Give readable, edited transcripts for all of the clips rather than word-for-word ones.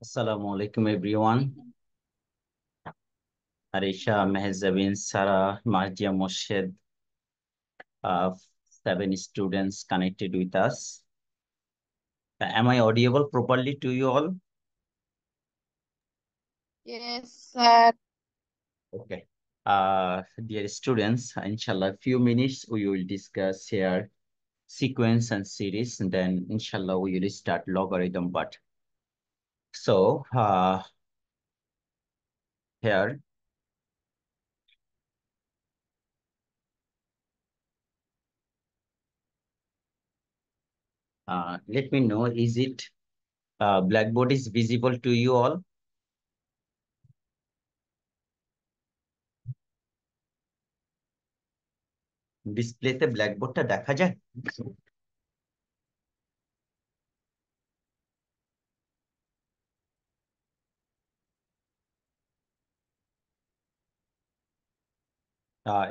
Assalamu alaikum everyone. Arisha, Mehzabin, Sarah, Marjia, Moshed, uh, 7 students connected with us. Am I audible properly to you all? Yes, sir. Okay. Dear students, inshallah, few minutes we will discuss here sequence and series, and then inshallah we will start logarithm. But so here, let me know, is it blackboard is visible to you all? ডিসপ্লেতে ব্ল্যাকবোর্ডটা দেখা যায়?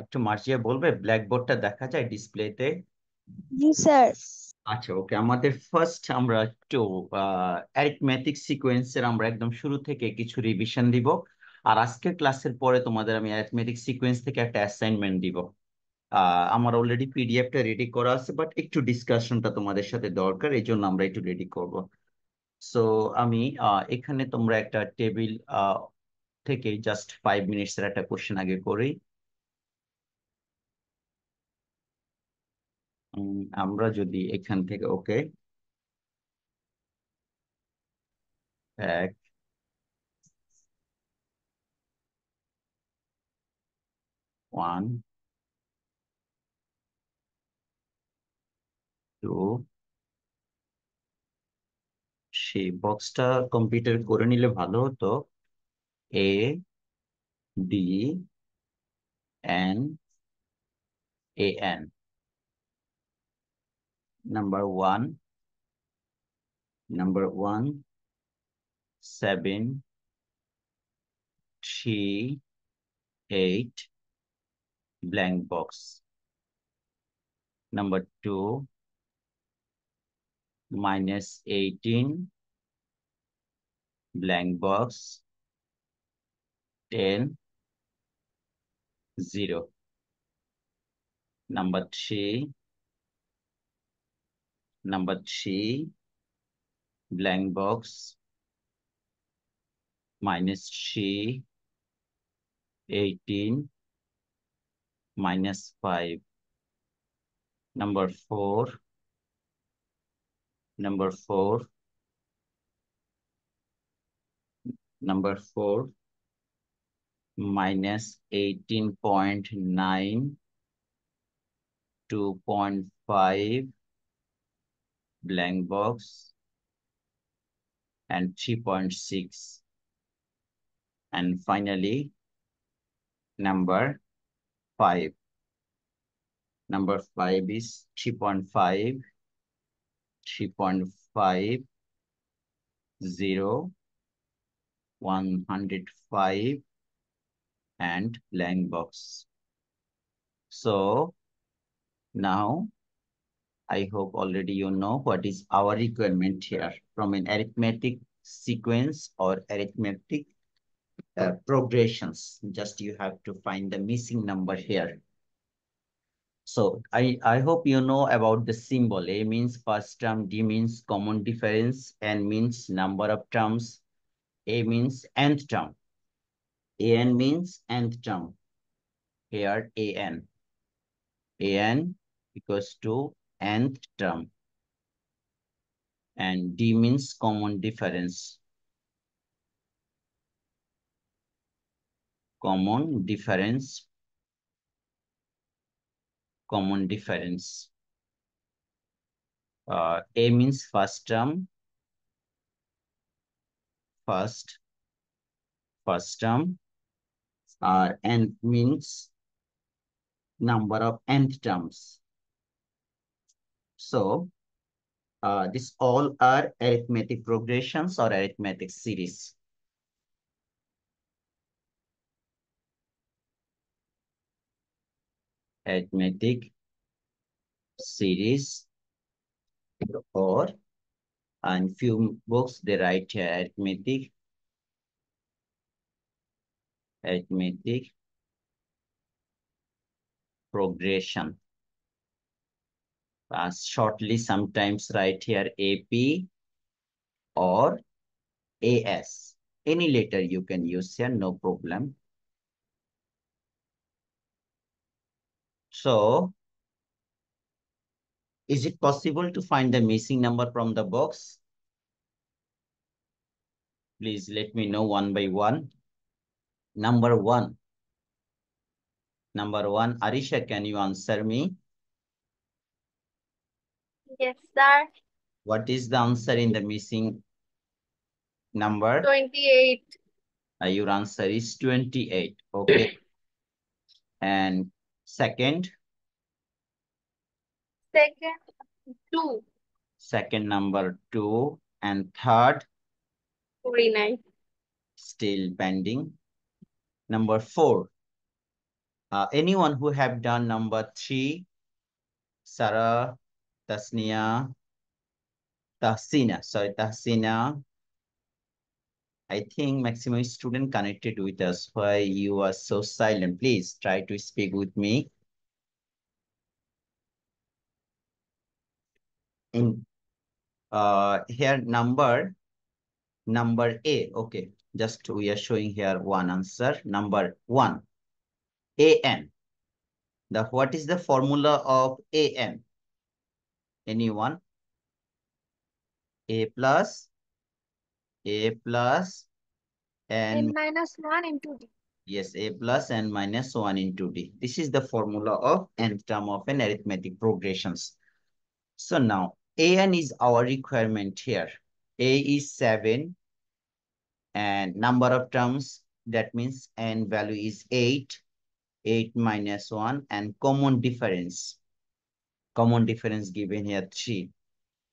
একটু মার্জিয়া বলবে ব্ল্যাকবোর্ডটা দেখা যায় ডিসপ্লেতে? জি sir. আচ্ছা, ওকে। আমাদের ফার্স্ট আমরা একটু অ্যারিথমেটিক সিকোয়েন্সের আমরা একদম শুরু থেকে কিছু রিভিশন দিব। আর আজকের ক্লাসের পরে তোমাদের আমি অ্যারিথমেটিক সিকোয়েন্স থেকে একটা অ্যাসাইনমেন্ট দিব। আমার অলরেডি পিডিএফটা রেডি করা আছে, বাট একটু ডিসকাশনটা তোমাদের সাথে দরকার, এই জন্য আমরা একটু রেডি করব। সো আমি এখানে তোমরা একটা টেবিল থেকে জাস্ট 5 মিনিটসের একটা কোশ্চেন আগে করি। আমরা যদি এখান থেকে, ওকে, 1 2, সেই বক্সটা কম্পিউটার করে নিলে ভালো হতো। A D N A N, number one 7 3 8 blank box. Number 2 -18 blank box. 10 0. Number 3 blank box. -3 18 -5. Number 4 -18.9 2.5 blank box, and 3.6. And finally, number 5. Number 5 is 3.5, 3.5, 0, 105, and blank box. So now I hope already you know what is our requirement here from an arithmetic sequence or arithmetic progressions. Just you have to find the missing number here. So I hope you know about the symbol. A means first term, D means common difference, N means number of terms, A means nth term. An means nth term. Here An equals to nth term. And D means common difference. Common difference. Common difference. A means first term. First term. N means number of nth terms. So these all are arithmetic progressions or arithmetic series. Arithmetic series or And few books they write here arithmetic progression. Shortly sometimes write here AP or AS. Any letter you can use here, no problem. So, is it possible to find the missing number from the box? Please let me know one by one. Number one. Arisha, can you answer me? Yes, sir. What is the answer in the missing number? 28. Your answer is 28. Okay. And second Second, 2. number 2. And third, 49. still pending. Number 4. Anyone who have done number 3? Sarah, Tasnia, Tahsina. I think maximum student connected with us. Why you are so silent? Please try to speak with me. In here number A. Okay, just we are showing here one answer. Number 1, AN. What is the formula of AN? Anyone? A plus N and minus 1 into D. yes, A plus and minus 1 into D. This is the formula of nth term of an arithmetic progressions. So now AN is our requirement here. A is 7 and number of terms, that means n value is 8. 8 minus 1 and common difference given here 3.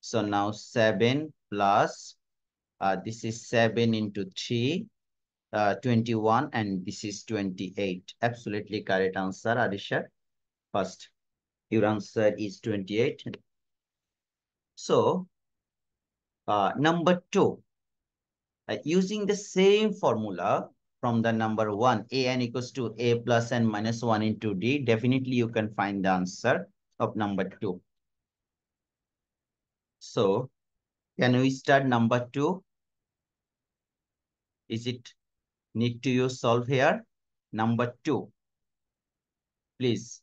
So now 7 plus this is 7 into 3, 21, and this is 28. Absolutely correct answer, Arisha. First, your answer is 28. So number 2, using the same formula from the number 1, AN equals to A plus and minus 1 into D, definitely you can find the answer of number 2. So can we start number 2? Is it need to use solve here? Number 2, please.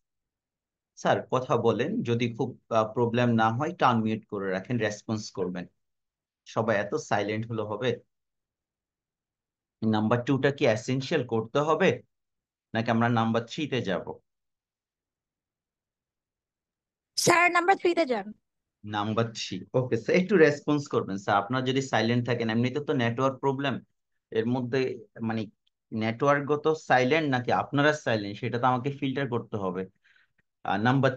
Sir কথা বলেন, যদি খুব problem না হয় একটু unmute করে রাখেন, response করবেন। সবাই এত সাইলেন্ট হলে হবে? নাম্বার 2টা কি এসেনশিয়াল করতে হবে নাকি আমরা নাম্বার 3-তে যাব? স্যার নাম্বার 3 তে যান। নাম্বার 3। ওকে স্যার, একটু রেসপন্স করবেন স্যার। আপনারা যদি সাইলেন্ট থাকেন, এমনিতে তো নেটওয়ার্ক প্রবলেম, এর মধ্যে মানে নেটওয়ার্কগত সাইলেন্ট নাকি আপনারা সাইলেন্ট সেটা তো আমাকে ফিল্টার করতে হবে। নাম্বার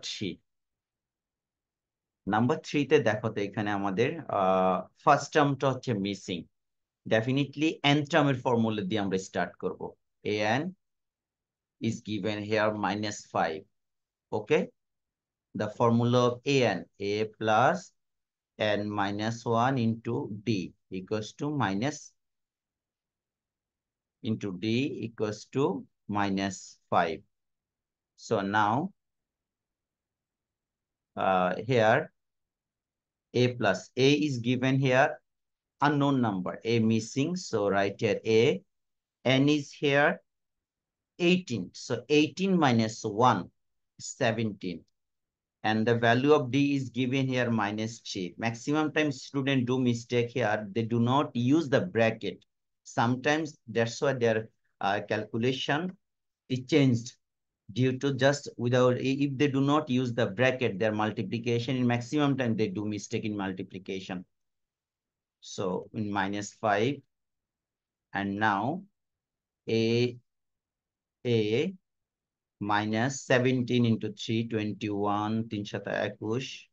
3তে দেখো তো এখানে আমাদের ফার্স্ট টার্মটা হচ্ছে মিসিং। ডেফিনেটলি n টার্মের ফর্মুলা দিয়ে আমরা স্টার্ট করব। an is given here -5. Okay, the formula of an, a plus n minus 1 into d equals to -5. So now here a plus a is given here unknown number, a missing, so write here a. N is here 18, so 18 minus 1, 17. And the value of d is given here -3. Maximum times students do mistake here. They do not use the bracket. Sometimes that's why their calculation is changed due to just without, if they do not use the bracket, their multiplication in maximum time, they do mistake in multiplication. So in -5, and now a -17 into 3, 21, 3 shata 21,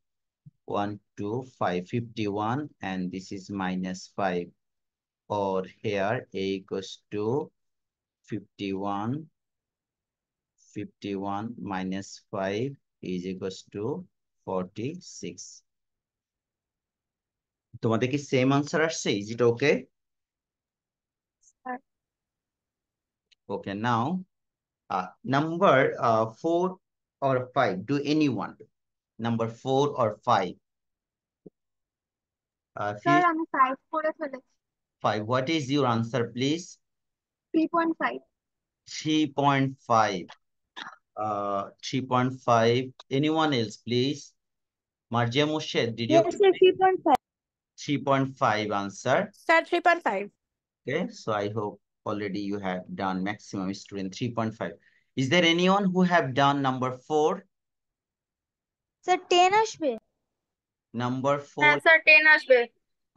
1, 2, 5, 51, and this is -5. Or here a equals to 51, 51 minus 5 is equals to 46. তোমাদের কি same answer আসছে? Is it okay? Sir, okay, now number 4 or 5, do anyone? Number 4 or 5? sir, Field আমি 5 করে ফেলেছি। 5. What is your answer, please? 3.5. 3.5. 3.5. Anyone else, please? Marjia Mushed, did you? Yes, sir, 3.5. 3.5 answer. Sir, 3.5. Okay, so I hope already you have done maximum student 3.5. Is there anyone who have done number 4? Sir, 10 আসবে। Number 4. হ্যাঁ sir 10 আসবে।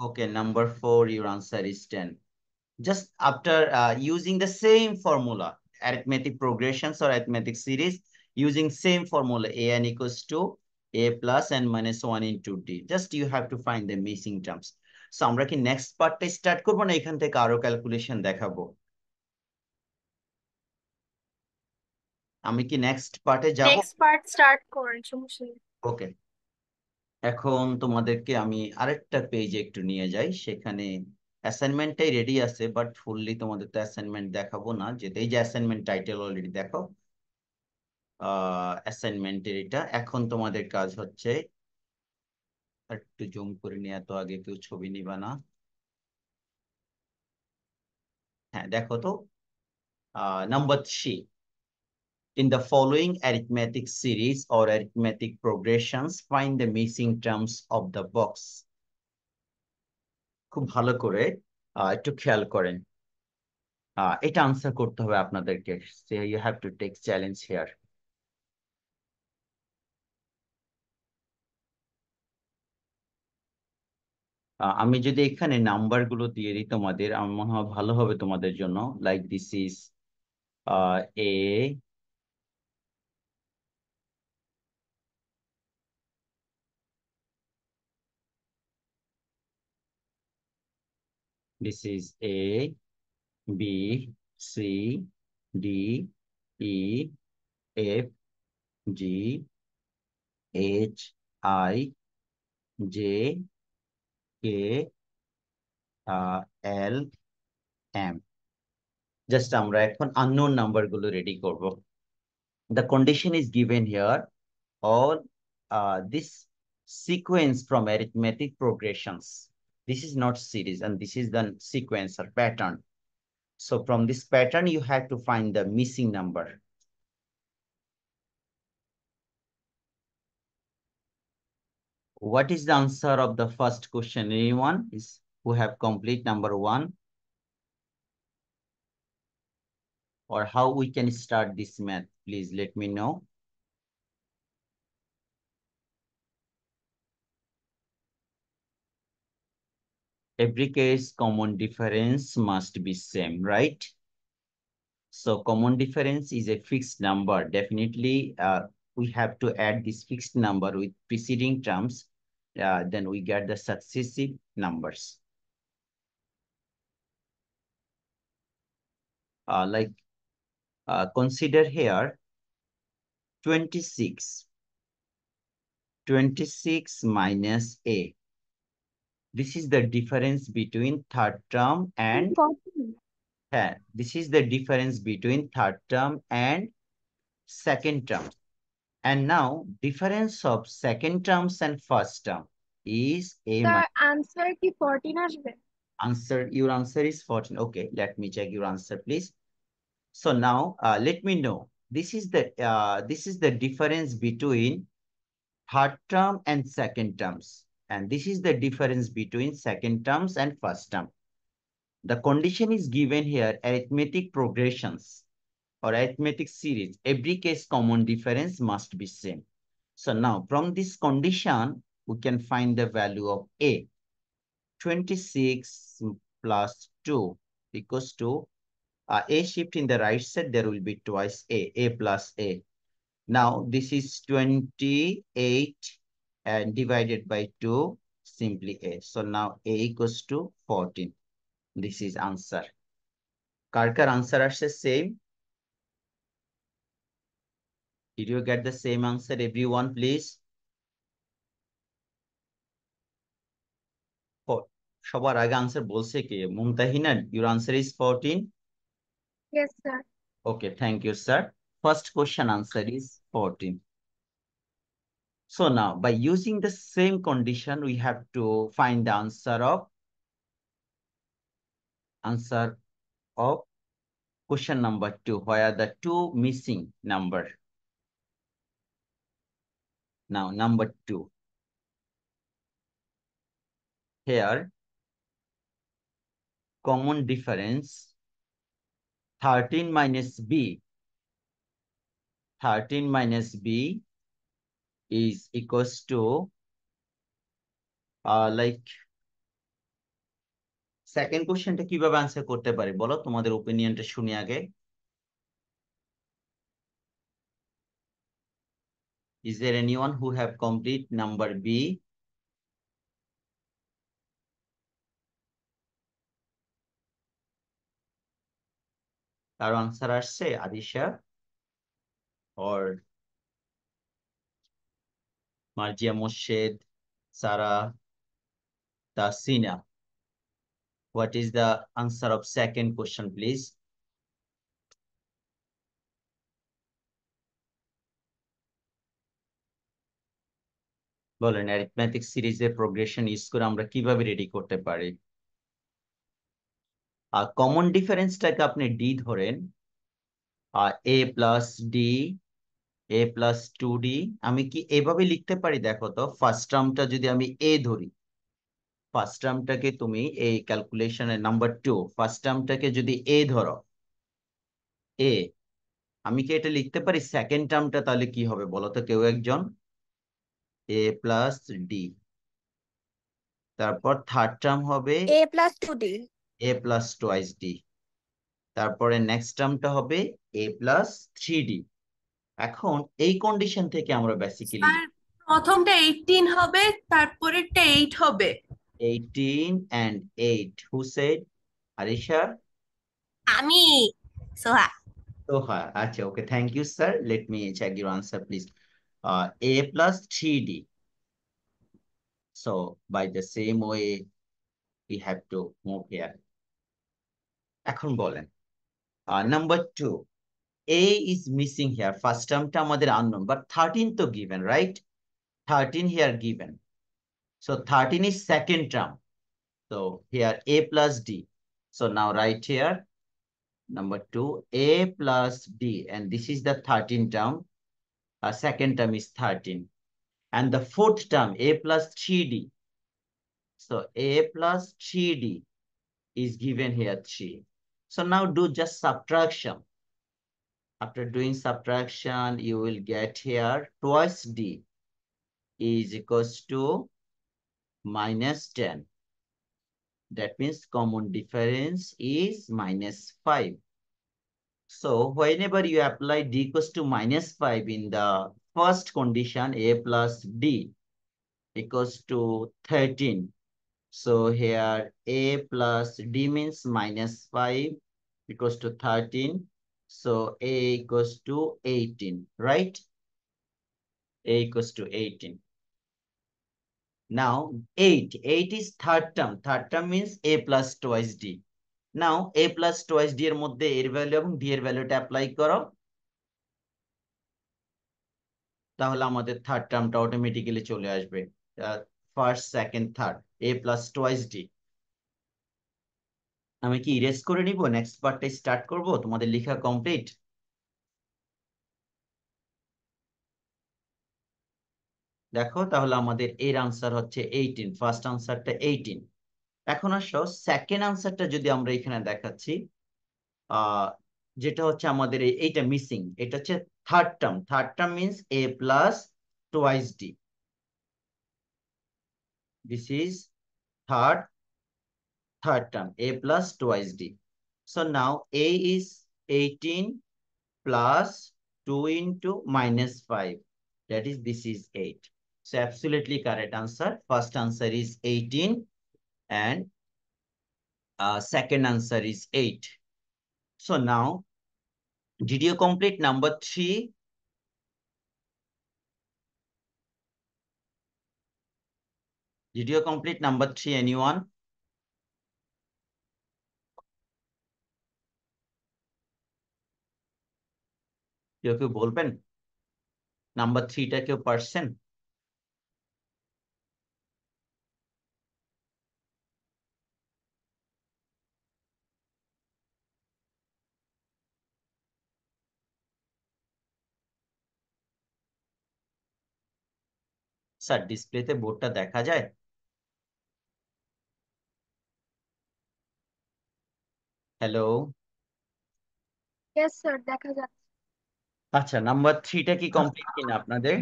Okay, number 4, your answer is 10. Just after using the same formula, arithmetic progressions or arithmetic series, using same formula, an equals to a plus and minus 1 into d. Just you have to find the missing terms. So আমরা কি next পার্টটা start করবো না এখান থেকে আরো calculation দেখাবো? আমি কি নেক্সট পার্টে যাব? নেক্সট পার্ট স্টার্ট করেন, সমস্যা নেই। ওকে, এখন তোমাদেরকে আমি আরেকটা পেজে একটু নিয়ে যাই, সেখানে অ্যাসাইনমেন্টটাই রেডি আছে, বাট ফুললি তোমাদের তো অ্যাসাইনমেন্ট দেখাবো না, যেটা এই যে অ্যাসাইনমেন্ট টাইটেল অলরেডি দেখো অ্যাসাইনমেন্টের এটা। এখন তোমাদের কাজ হচ্ছে একটু জুম করে নিয়ে, এত আগে কেউ ছবি নিবা না। হ্যাঁ দেখো তো, number 3, in the following arithmetic series or arithmetic progressions, find the missing terms of the box. খুব ভালো করে একটু খেয়াল করেন, এটা আনসার করতে হবে আপনাদেরকে। So you have to take challenge here. আমি যদি এখানে নাম্বার গুলো দিয়ে দিই তোমাদের, আমার মনে হয় ভালো হবে তোমাদের জন্য। Like this is a, this is A, B, C, D, E, F, G, H, I, J, K, L, M. Just আমরা এখন আননোন নাম্বার গুলো রেডি করব। The condition is given here. All this sequence from arithmetic progressions. This is not series, and this is the sequence or pattern. So from this pattern, you have to find the missing number. What is the answer of the first question? Anyone is who have complete number 1? Or how we can start this math? Please let me know. Every case, common difference must be same, right? So common difference is a fixed number. Definitely, we have to add this fixed number with preceding terms. Then we get the successive numbers. Consider here 26. 26 minus a. This is the difference between third term and this is the difference between third term and second term. And now difference of second terms and first term is a sir minus. Answer কি 14 আসবে? Your answer is 14. Okay, let me check your answer, please. So now let me know. This is the difference between third term and second terms. And this is the difference between second terms and first term. The condition is given here, arithmetic progressions or arithmetic series. Every case common difference must be same. So now from this condition, we can find the value of A. 26 plus 2 equals to A shift in the right side, there will be twice A plus A. Now this is 28 and divided by 2, simply A. So now A equals to 14. This is answer. Karkar answer আসছে same? Did you get the same answer, everyone, please? সবার আগে answer বলছে কে? Mumtahina, your answer is 14. Yes, sir. Okay, thank you, sir. First question answer is 14. So now, by using the same condition, we have to find the answer of question number 2, where the two missing number. Now, number 2. Here, common difference 13 minus b. 13 minus b is equals to like second কোশ্চেনটা কিভাবে answer করতে পারি বলো, তোমাদের ওপিনিয়নটা শুনি আগে। Is there anyone who have complete number B? কারো answer আসছে? Adisha or Marzia Morshed, Sara, Tasina? What is the answer of second question, please? বলেন, অ্যারিথমেটিক সিরিজের প্রোগ্রেশন ইউজ করে আমরা কিভাবে রেডি করতে পারি? আর কমন ডিফারেন্সটাকে আপনি ডি ধরেন, এ প্লাস ডি, এ প্লাস 2d। আমি কি এভাবে লিখতে পারি? দেখো তো, ফার্স্ট টার্মটা যদি আমি এ ধরি, ফার্স্ট টার্মটাকে তুমি এই ক্যালকুলেশনের নাম্বার 2, ফার্স্ট টার্মটাকে যদি এ ধরো, এ, আমি কি এটা লিখতে পারি? সেকেন্ড টার্মটা তাহলে কি হবে বলো তো কেউ একজন? এ প্লাস ডি। তারপর থার্ড টার্ম হবে A plus 2D. A plus twice D. তারপরে নেক্সট টার্মটা হবে এ প্লাস 3d। এখন এই কন্ডিশন থেকে আমরা বেসিক্যালি স্যার প্রথমটা 18 হবে, তারপরেরটা 8 হবে। 18 and 8, who said? আরিশা? আমি সোহা। Soha. Acha, okay, thank you, sir. Let me check your answer, please. A plus 3d. So by the same way, we have to move here. এখন বলেন, number 2, A is missing here. First termটা আমাদের unknown, but 13 তো given, right? 13 here given. So 13 is second term. So here A plus D. So now write here, number 2, A plus D, and this is the 13 term. Second term is 13. And the fourth term, A plus 3D. So A plus 3D is given here 3. So now do just subtraction. After doing subtraction, you will get here twice D is equals to minus 10. That means common difference is minus 5. So whenever you apply D equals to minus 5 in the first condition, A plus D equals to 13. So here A plus D means minus 5 equals to 13. So A equals to 18, right? A equals to 18. Now 8 is third term. Third term means A plus twice D. Now A plus twice D এর মধ্যে এর value এবং D এর ভ্যালুটা apply করো, তাহলে আমাদের third টার্মটা automatically চলে আসবে। First, second, third, A plus twice D। আমি কি ইরেজ করে নিব? নেক্সট পার্টটা স্টার্ট করব, তোমাদের লেখা কমপ্লিট। দেখো তাহলে আমাদের এর আনসার হচ্ছে 18, ফার্স্ট আনসারটা 18। এখন আসো সেকেন্ড আনসারটা যদি আমরা এখানে দেখাচ্ছি, যেটা হচ্ছে আমাদের এইটা মিসিং, এটা হচ্ছে third term. Third term means A plus twice D. This is third term, A plus twice D. So now A is 18 plus 2 into minus 5. That is, this is 8. So absolutely correct answer. First answer is 18 and second answer is 8. So now, did you complete number 3? Did you complete number 3, anyone? কেউ কেউ বলবেন? Number 3টা কেউ পারছেন? Sir ডিসপ্লেতে বোর্ডটা দেখা যায়? হ্যালো। Yes, sir. দেখা যাচ্ছে। আচ্ছা, নাম্বার 3টা কি কমপ্লিট কিনা আপনাদের?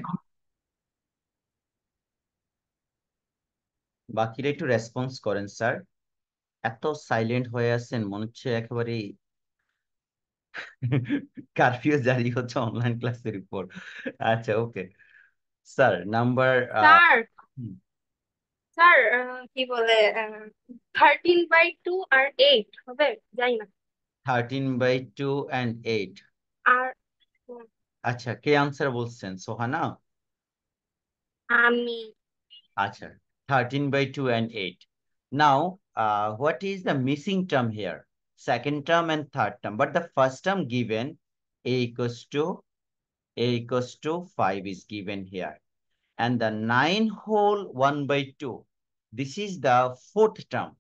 বাকিরা একটু রেসপন্স করেন স্যার। এত সাইলেন্ট হয়ে আছেন, মনে হচ্ছে একেবারে কারফিউ জারি হচ্ছে অনলাইন ক্লাসের উপর। আচ্ছা, okay sir. Number sir sir কি বলে 13/2 আর 8 হবে, যাই না। 13/2 and 8। আর আচ্ছা, কে আনসার বলছেন? সোহানা? আমি আচ্ছা, 13/2 and 8. Now, what is the missing term here? Second term and third term. But the first term given, a equals to 5 is given here. And the 9 whole 1/2. This is the fourth term.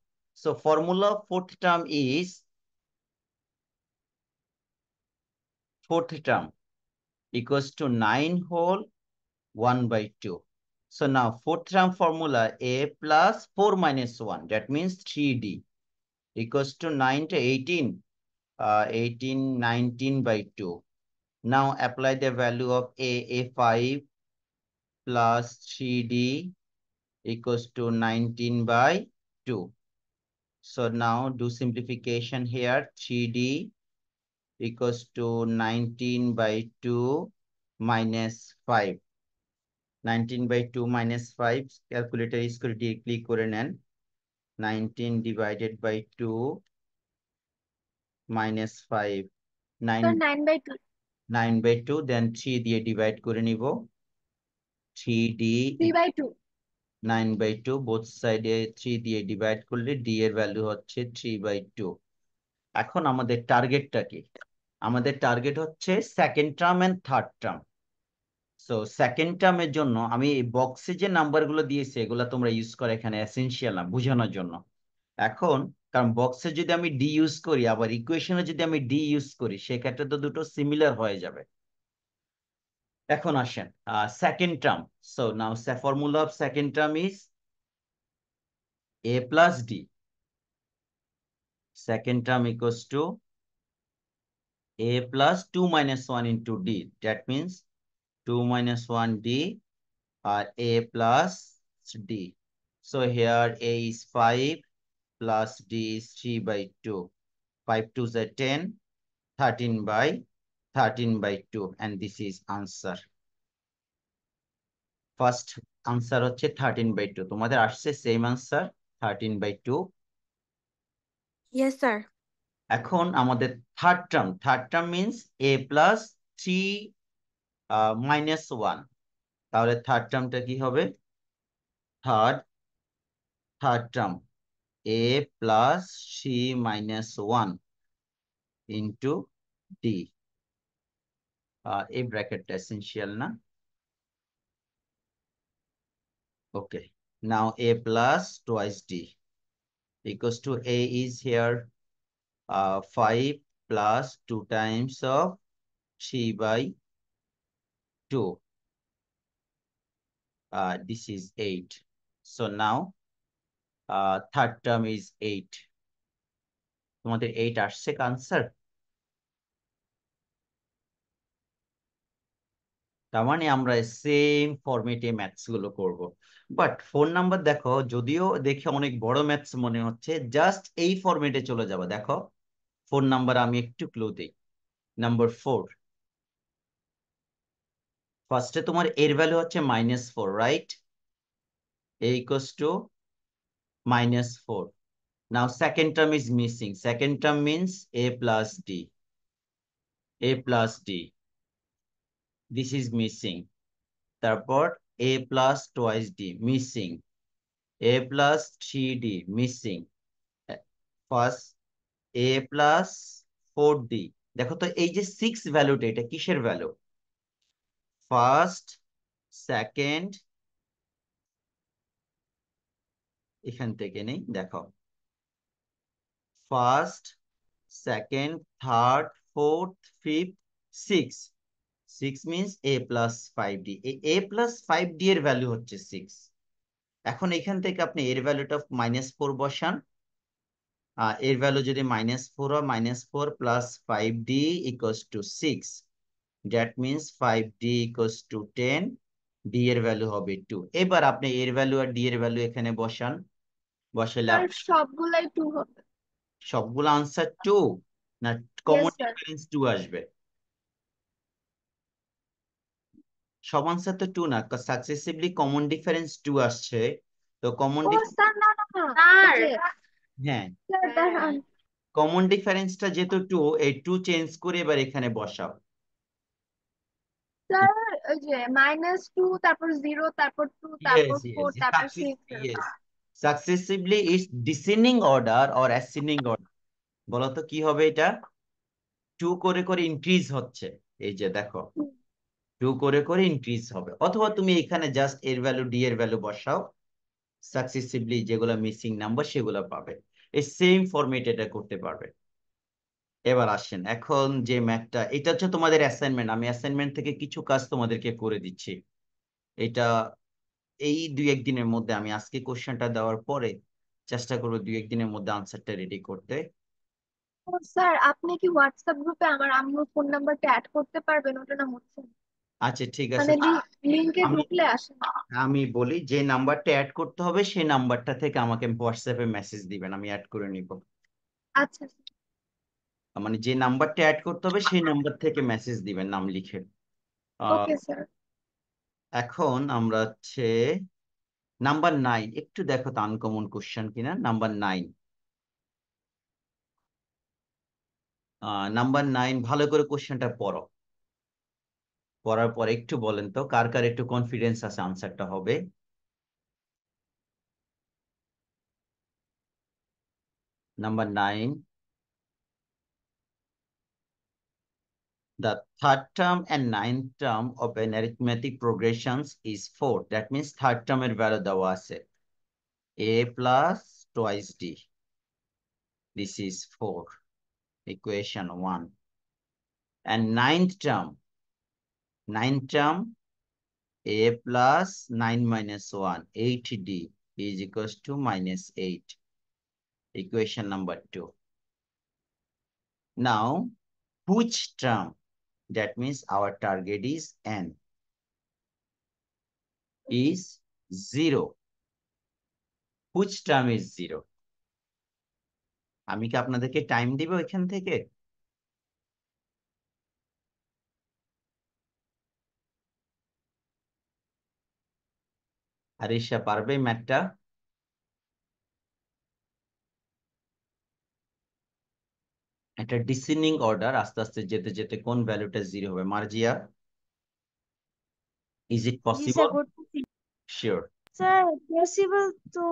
So formula fourth term is equals to 9 whole 1/2. So now fourth term formula a plus 4 minus 1. That means 3d equals to 9 to 18. 18, 19/2. Now apply the value of a5 plus 3d equals to 19/2. So now do simplification here. 3d equals to 19/2 minus 5. 19/2 minus 5. Calculator is directly করে নেন। 19 divided by 2 minus 5. Sir, 9 9/2. 9/2, then 3 দিয়ে divide করে নিব। 3d 3/2. 9/2, both সাইডে 3 দিয়ে divide করলে d এর value হচ্ছে 3/2। এখন আমাদের টার্গেটটা কি? আমাদের টার্গেট হচ্ছে second term and third term. So second টার্মের জন্য আমি এই বক্সে যে নাম্বারগুলো দিয়েছি এগুলো তোমরা ইউজ করো, এখানে এসেনশিয়াল না, বোঝানোর জন্য। এখন কারণ বক্সে যদি আমি ডি ইউজ করি, আবার ইকুয়েশনে যদি আমি ডি ইউজ করি, সেক্ষেত্রে তো দুটো সিমিলার হয়ে যাবে। এখন আসেন second term. So now formula of second term is a plus d. Second term equals to a plus 2 minus 1 into d. That means 2 minus 1d or a plus d. So here a is 5 plus d is 3/2. 5 2s are 10, 13/2, and this is answer. First answer হচ্ছে 13/2। তোমাদের আসছে same answer 13/2। Yes, sir. এখন আমাদের third term means a plus 3 minus 1। তাহলে third টার্মটা কি হবে? Third term a plus 3 minus 1 into d। এই ব্র্যাকেটটা essential না? ওকে, নাও a plus twice d equals to a is here 5 plus 2 times of 3/2. This is 8. So now third term is 8. তোমাদের 8 আসছে answer? তার মানে আমরা সেম ফরম্যাটে ম্যাথস গুলো করব। বাট 4 নাম্বার দেখো, যদিও দেখে অনেক বড় ম্যাথস মনে হচ্ছে, জাস্ট এই ফরম্যাটে চলে যাবে। দেখো 4 নাম্বার আমি একটু ক্লু দিই। নাম্বার 4, ফার্স্টে তোমার এর ভ্যালু হচ্ছে -4, right? a equals to -4. Now second term is missing. Second term means a plus d. This is missing. তারপর a plus twice d missing. a plus 3d missing. First a plus 4d দেখো তো এই যে 6 ভ্যালুটা এটা কিসের value? First, second, এখান থেকে নেই, দেখো first, second, third, fourth, fifth, six. 6 means a+5d। এই a+5d এর ভ্যালু হচ্ছে 6। এখন এখান থেকে আপনি এর ভ্যালুটা -4 বসান। এর ভ্যালু যদি -4 হয়, -4 + 5d = 6। That means 5d = 10, d এর ভ্যালু হবে 2। এবার আপনি এর ভ্যালু আর d এর ভ্যালু এখানে বসান। বসাইলে স্যার সবগুলাই 2 হবে। সবগুলো আনসার 2 না ইয়েস কমন স্যার। ডিফারেন্স 2 আসবে? সব আনসার তো 2 না, সাকসেসিভলি কমন ডিফারেন্স 2 আসছে। তো কমন ও স্যার না না না, স্যার এই যে হ্যাঁ, স্যার দাঁড়ান। কমন ডিফারেন্সটা যেহেতু 2, এই 2 চেঞ্জ করে এবার এখানে বসাও। স্যার ওই যে -2 তারপর 0 তারপর 2 তারপর Yes, 4 yes, তারপর 6 yes. Successively is descending order or ascending order? বলো তো কি হবে এটা? 2 করে করে ইনক্রিজ হচ্ছে। এই যে দেখো 2 করে করে ইনক্রিজ হবে। অথবা তুমি এখানে জাস্ট এর ভ্যালু ডি এর ভ্যালু বসাও, সাকসেসিভলি যেগুলো মিসিং নাম্বার সেগুলো পাবে। এই সেম ফরম্যাটে এটা করতে পারবে। এবার আসেন, এখন যে ম্যাথটা, এটা হচ্ছে তোমাদের অ্যাসাইনমেন্ট। আমি অ্যাসাইনমেন্ট থেকে কিছু কাজ তোমাদেরকে করে দিচ্ছি। এটা এই 2-1 দিনের মধ্যে, আমি আজকে কোশ্চেনটা দেওয়ার পরে চেষ্টা করবো 2-1 দিনের মধ্যে আনসারটা রেডি করতে। ও স্যার আপনি কি হোয়াটসঅ্যাপ গ্রুপে আমার আম্মুর ফোন নাম্বারটা অ্যাড করতে পারবেন? ওটা না হচ্ছে না। আচ্ছা ঠিক আছে, মানে লিংকে আমি ঢুকলে আসে না। আমি বলি যে নাম্বারটা অ্যাড করতে হবে সেই নাম্বারটা থেকে আমাকে হোয়াটসঅ্যাপে মেসেজ দিবেন, আমি অ্যাড করে নিব। আচ্ছা মানে যে নাম্বারটা অ্যাড করতে হবে সেই নাম্বার থেকে মেসেজ দিবেন নাম লিখে। আহ, ওকে স্যার। এখন আমরা হচ্ছে নাম্বার 9, একটু দেখো তো আনকমন কোশ্চেন কিনা। নাম্বার 9, নাম্বার 9 ভালো করে কোশ্চেনটা পড়ো। পড়ার পর একটু বলেন তো কার কার একটু কনফিডেন্স আছে আনসারটা হবে। Number 9, the third term and ninth term of an arithmetic progressions is 4. That means third term এর ভ্যালু দেওয়া আছে a plus twice d. This is 4, equation 1. And ninth term a plus 9 minus 1, 8d is equals to -8, equation number 2. Now which term, that means our target is n, is 0? Which term is 0? আমি কি আপনাদেরকে time দিব এখান থেকে? আরিশা পারবে ম্যাথটা? একটা descending order, আস্তে আস্তে যেতে যেতে কোন ভ্যালুটা 0 হবে? Marjia, is it G sir possible? করতেছি। শিওর। স্যার পসিবল তো।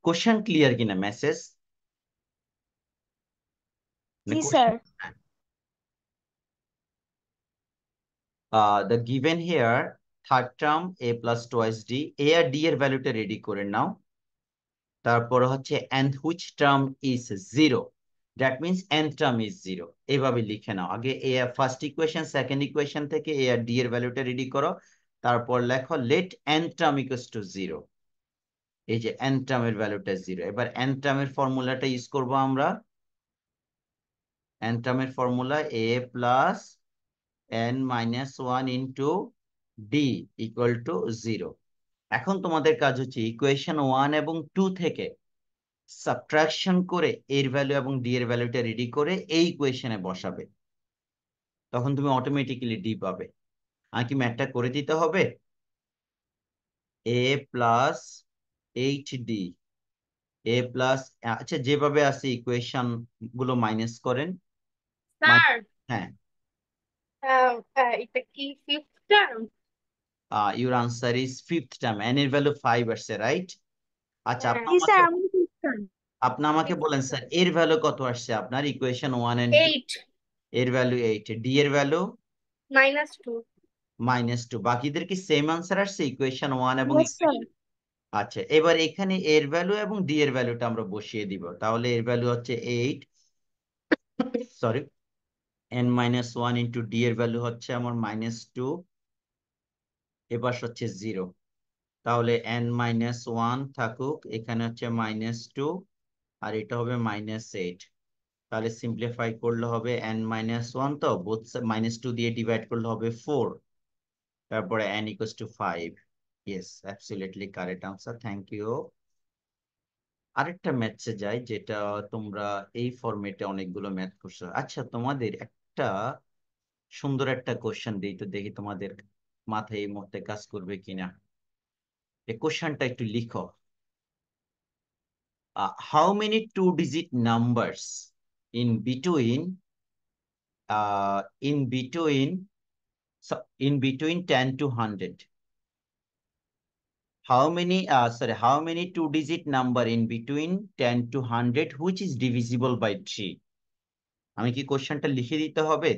কোশ্চেন ক্লিয়ার কিনা? Message G question? Sir. the given here third term a plus twice d, a আর d এর ভ্যালুটা রেডি করে নাও। তারপর হচ্ছে and which term is 0? That means nth term is 0। এইভাবে লিখে নাও। আগে a first equation, second equation থেকে a আর d এর ভ্যালুটা রেডি করো। তারপর লেখো let nth term equals to 0। এই যে nth term এর ভ্যালুটা 0। এবার nth term এর ফর্মুলাটা ইউজ করব আমরা। nth term এর formula a plus n minus 1 into d equal to 0। এখন তোমাদের কাজ হচ্ছে ইকুয়েশন 1 এবং 2 থেকে সাবট্রাকশন করে এর ভ্যালু এবং ডি এর ভ্যালুটা রেডি করে এই ইকুয়েশনে বসাবে। তখন তুমি অটোমেটিক্যালি ডি পাবে। আর কি ম্যাথটা করে দিতে হবে? a plus 8d, a plus, আচ্ছা যেভাবে আছে ইকুয়েশন গুলো মাইনাস করেন। স্যার হ্যাঁ, এটা কি fifth term? Your answer is fifth term, n এর ভ্যালু 5 আসছে, রাইট? আচ্ছা আপনি জি স্যার আমাকে, আমাকে আপনি আমাকে বলেন স্যার এর ভ্যালু কত আসছে আপনার ইকুয়েশন 1 এন্ড 2 8 এর ভ্যালু 8, ডি এর ভ্যালু -2 -2, বাকিদের কি সেম আনসার আসছে ইকুয়েশন 1 এবং Yes, sir. আচ্ছা এবার এখানে এর ভ্যালু এবং ডি এর ভ্যালুটা আমরা বসিয়ে দিব, তাহলে এর ভ্যালু হচ্ছে 8, সরি n-1 ইন্টু ডি এর ভ্যালু হচ্ছে আমার -2, এবার হচ্ছে 0, তাহলে n-1 থাকুক, এখানে হচ্ছে -2 আর এটা হবে -8, তাহলে সিম্পলিফাই করলে হবে n-1, তো বোথ -2 দিয়ে ডিভাইড করলে হবে 4, তারপরে n equals to 5। Yes, absolutely correct answer, thank you. আরেকটা ম্যাথে যাই, যেটা তোমরা এই ফরম্যাটে অনেকগুলো ম্যাথ করছো। আচ্ছা তোমাদের একটা সুন্দর একটা কোশ্চেন দিই, তো দেখি তোমাদের মাথায় এই মুহূর্তে কাজ করবে কিনা। এই কোশ্চেনটা একটু লিখো। How many two digit numbers in between in between in between 10 to 100? How many two digit number in between 10 to 100 which is divisible by 3? আমি কি কোশ্চেনটা লিখে দিতে হবে?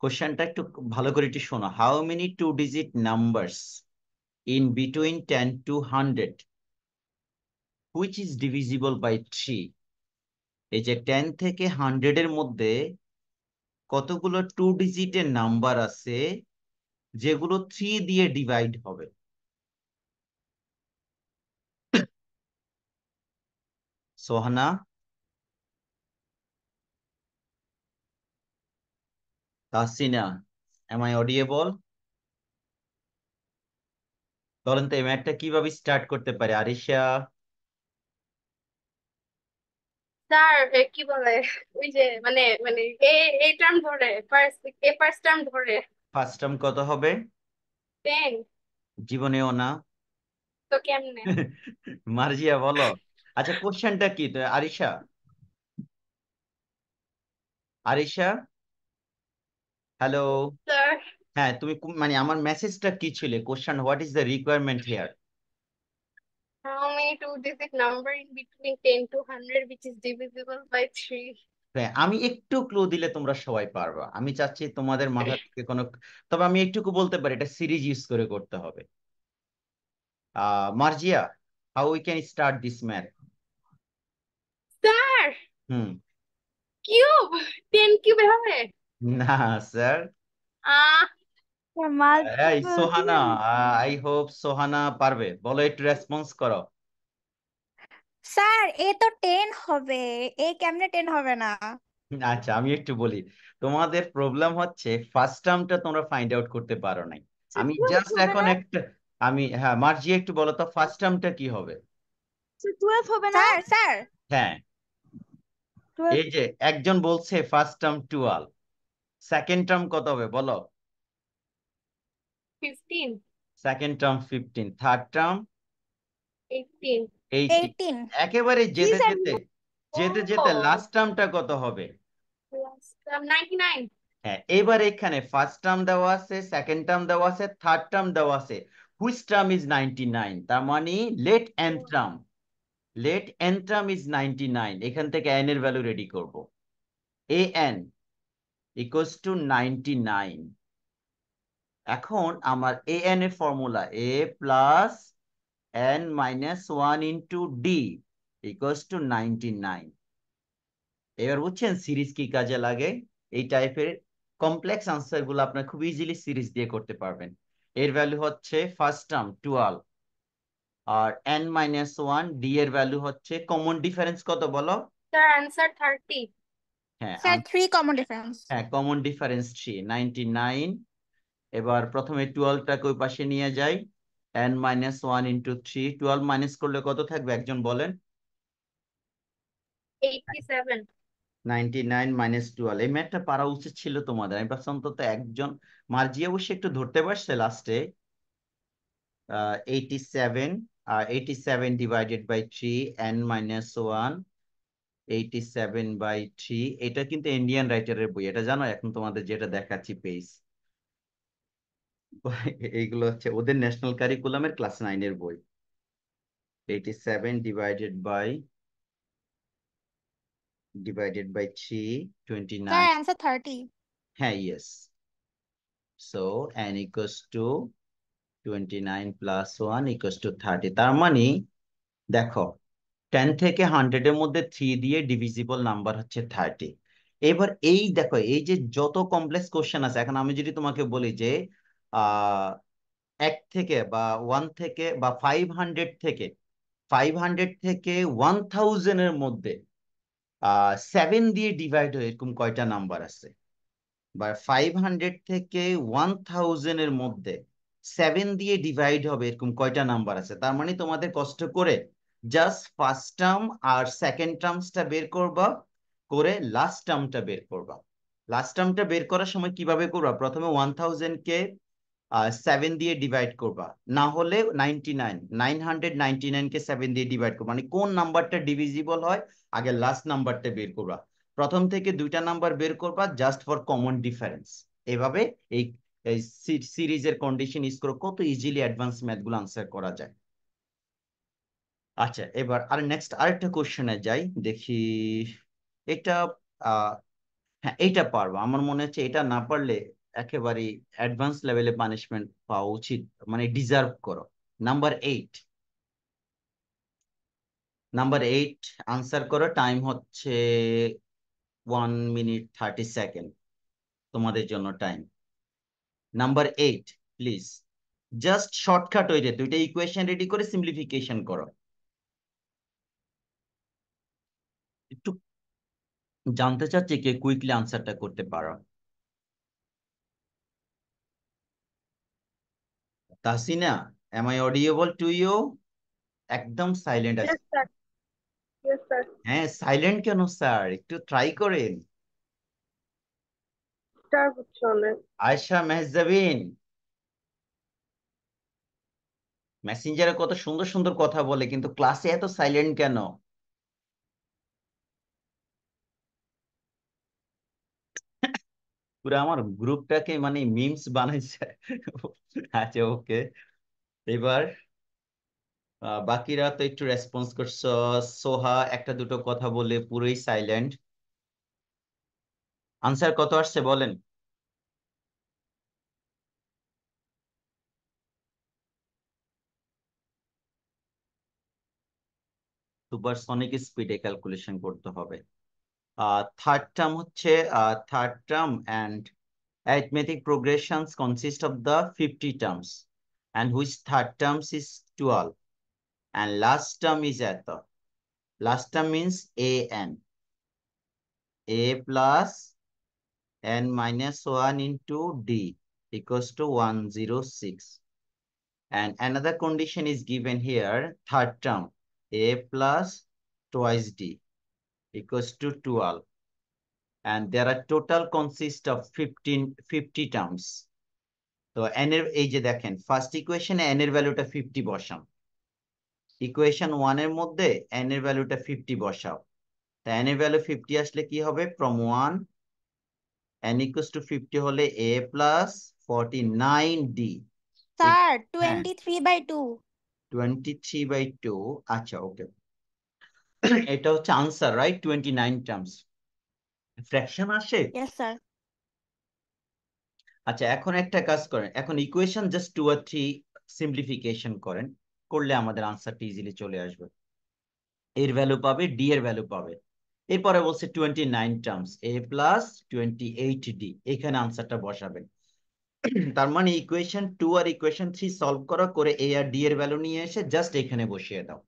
কোশ্চেনটা একটু ভালো করে একটু শোনো। How many two digit numbers in between 10 to 100 which is divisible by 3? এই যে 10 থেকে 100 এর মধ্যে কতগুলো টু ডিজিটের নাম্বার আছে যেগুলো 3 দিয়ে ডিভাইড হবে? Sohana, Tasina, am I audible? বলেন তো এই ম্যাথটা কিভাবে স্টার্ট করতে পারে? আরিশা, স্যার কি বলে ওই যে মানে মানে এই টার্ম ধরে ফার্স্ট টার্ম ধরে ফার্স্ট টার্ম কত হবে? 10, জীবনেও না। তো কেমনে? মার্জিয়া বলো। আচ্ছা কোশ্চেনটা কি তো আরিশা? আরিশা, হ্যালো। স্যার হ্যাঁ তুমি মানে আমার মেসেজটা কি ছিল? Question, what is the requirement here? how many two digit number in between 10 to 100 which is divisible by 3? হ্যাঁ, আমি একটু ক্লু দিলে তোমরা সবাই পারবা। আমি চাচ্ছি তোমাদের মাথা থেকে কোনো, তবে আমি একটুকু বলতে পারি এটা সিরিজ ইউজ করে করতে হবে। Marjia, how we can start this math? Sir hmm. Cube, 10 cube হবে? না স্যার। আহ Yeah, এই multiple. Sohana, I hope Sohana পারবে, বলো একটু রেসপন্স করো। স্যার এ তো 10 হবে, এ কেমনে 10 হবে না? আচ্ছা আমি একটু বলি, তোমাদের প্রবলেম হচ্ছে ফার্স্ট টার্মটা তোমরা ফাইন্ড আউট করতে পারো নাই। So আমি 12 জাস্ট হবে এখন না? একটা, হ্যাঁ মার্জি একটু বলো তো ফার্স্ট টার্মটা কি হবে? So 12 হবে না? স্যার স্যার হ্যাঁ, 12. এই যে একজন বলছে ফার্স্ট টার্ম 12, সেকেন্ড টার্ম কত হবে বলো? 15, সেকেন্ড টার্ম 15, থার্ড টার্ম 18, 18। 18। একেবারে কি যেতে জানি? যেতে যেতে যেতে লাস্ট টার্মটা কত হবে? plus 99. হ্যাঁ, এবার এখানে ফার্স্ট টার্ম দেওয়া আছে, সেকেন্ড টার্ম দেওয়া আছে, থার্ড টার্ম দেওয়া আছে, হুইচ টার্ম ইজ 99? তার মানে let n term, let n term is 99। এখান থেকে এন এর ভ্যালু রেডি করব। A n equals to 99। এখন আমার এ এন এর formula a plus n minus 1 into d equals to 99। এবার বুঝছেন সিরিজ কি কাজে লাগে? এই টাইপের কমপ্লেক্স আনসার গুলো আপনার খুব ইজিলি সিরিজ দিয়ে করতে পারবেন। এর ভ্যালু হচ্ছে ফার্স্ট টার্ম 12 আর n-1, ডি এর ভ্যালু হচ্ছে, কমন ডিফারেন্স কত বলো? Sir answer 30। হ্যাঁ স্যার 3 কমন ডিফারেন্স। হ্যাঁ, কমন ডিফারেন্স 3, 99। এবার প্রথমে 12টাকে ওই পাশে নিয়ে যাই, n-1 ইন্টু 3, 12 মাইনাস করলে কত থাকবে একজন বলেন? 87। 99 মাইনাস 12। এই ম্যাথটা পারা উচিত ছিল তোমাদের, আমি ভাবছি অন্তত একজন। মার্জি অবশ্যই একটু ধরতে পারছে লাস্টে। 87, 87 ডিভাইডেড বাই 3, n-1, 87/3। এটা কিন্তু ইন্ডিয়ান রাইটারের বই, এটা জানো? এখন তোমাদের যেটা দেখাচ্ছি পেজ, এইগুলো হচ্ছে ওদের ন্যাশনাল কারিকুলামের ক্লাস 9 এর বই। 87 divided by 3, 29. Sir answer 30। হ্যাঁ, yes. So n equals to 29 plus 1 equals to 30. তার মানে দেখো 10 থেকে 100 এর মধ্যে 3 দিয়ে ডিভিজিবল নাম্বার হচ্ছে 30। এবার এই দেখো এই যে যত কমপ্লেক্স কোশ্চেন আছে, এখন আমি যদি তোমাকে বলি যে আহ 1 থেকে বা 1 থেকে বা 500 থেকে 1000 এর মধ্যে 7 দিয়ে ডিভাইড হয়ে এরকম কয়টা নাম্বার আছে, বা 500 থেকে 1000 এর মধ্যে 7 দিয়ে ডিভাইড হবে এরকম কয়টা নাম্বার আছে। তার মানে তোমাদের কষ্ট করে জাস্ট ফার্স্ট টার্ম আর সেকেন্ড টার্মসটা বের করবা, করে লাস্ট টার্মটা বের করবা। লাস্ট টার্মটা বের করার সময় কিভাবে করবা, প্রথমে 1000 কে 7 দিয়ে ডিভাইড করবা, না হলে 999 কে 7 দিয়ে ডিভাইড করবা, মানে কোন নাম্বারটা ডিভিজিবল হয় আগে লাস্ট নাম্বারটা বের করবা। প্রথম থেকে দুইটা নাম্বার বের করবা জাস্ট ফর কমন ডিফারেন্স। এভাবে এই সিরিজের কন্ডিশন ইউজ করে কত ইজিলি অ্যাডভান্স ম্যাথ গুলো আনসার করা যায়। আচ্ছা, এবার আর নেক্সট আরেকটা কোশ্চেনে যাই, দেখি এটা হ্যাঁ এইটা পারবো, আমার মনে হচ্ছে এটা না পারলে একেবারে অ্যাডভান্স লেভেলে পানিশমেন্ট পাওয়া উচিত, মানে ডিজার্ভ করো। নাম্বার 8 আনসার করো, টাইম হচ্ছে 1 মিনিট 30 সেকেন্ড তোমাদের জন্য time. Number 8 please, just shortcut হয়ে যেত, এটা ইকুয়েশন রেডি করে সিম্পলিফিকেশন করো। একটু জানতে চাচ্ছি কে কুইকলি আনসারটা করতে পারো। Tahsina, am I audible to you? একদম সাইলেন্ট আছে। Yes, sir. Yes, sir. হ্যাঁ, সাইলেন্ট কেন স্যার, একটু ট্রাই করেন। Star হচ্ছে অনেক। আয়েশা মেহজাবিন, মেসেঞ্জারে কত সুন্দর সুন্দর কথা বলে, কিন্তু ক্লাসে এত সাইলেন্ট কেন? পুরো আমার গ্রুপটাকে মানে মিমস বানাইছে। আচ্ছা, ওকে। এবার বাকিরা তো একটু রেসপন্স করছো। সোহা একটা দুটো কথা বলে পুরোই সাইলেন্ট। আনসার কত আসছে বলেন? সুপারসনিক স্পিডে ক্যালকুলেশন করতে হবে। থার্ড টার্ম হচ্ছে third term and arithmetic progressions consist of the 50 terms and which third terms is 12 and last term is eto. Last term means a plus n minus 1 into d equals to 106, and another condition is given here, third term a plus twice d equals to 12, and there are total consist of 50 terms. তো n এর এই যে দেখেন first ইকুয়েশনে n এর ভ্যালুটা 50 বসান, equation 1 এর মধ্যে n এর ভ্যালুটা 50 বসাও। তা n এর ভ্যালু 50 আসলে কি হবে, ফ্রম 1 n ইকুয়ালস টু 50 হলে a প্লাস 49d। স্যার হ্যাঁ, 23/2। 23/2। আচ্ছা, ওকে। এটা হচ্ছে আনসার, রাইট? 29 টার্মস ফ্র্যাকশন আসে। Yes sir. আচ্ছা, এখন একটা কাজ করেন, এখন ইকুয়েশন জাস্ট 2 আর 3 সিম্পলিফিকেশন করেন, করলে আমাদের আনসারটা ইজিলি চলে আসবে। এর ভ্যালু পাবে, ডি এর ভ্যালু পাবে। এরপরে বলছে 29 টার্মস a প্লাস 28d, এখানে আনসারটা বসাবেন। তার মানে ইকুয়েশন 2 আর ইকুয়েশন 3 সলভ করা করে a আর d এর ভ্যালু নিয়ে এসে জাস্ট এখানে বসিয়ে দাও।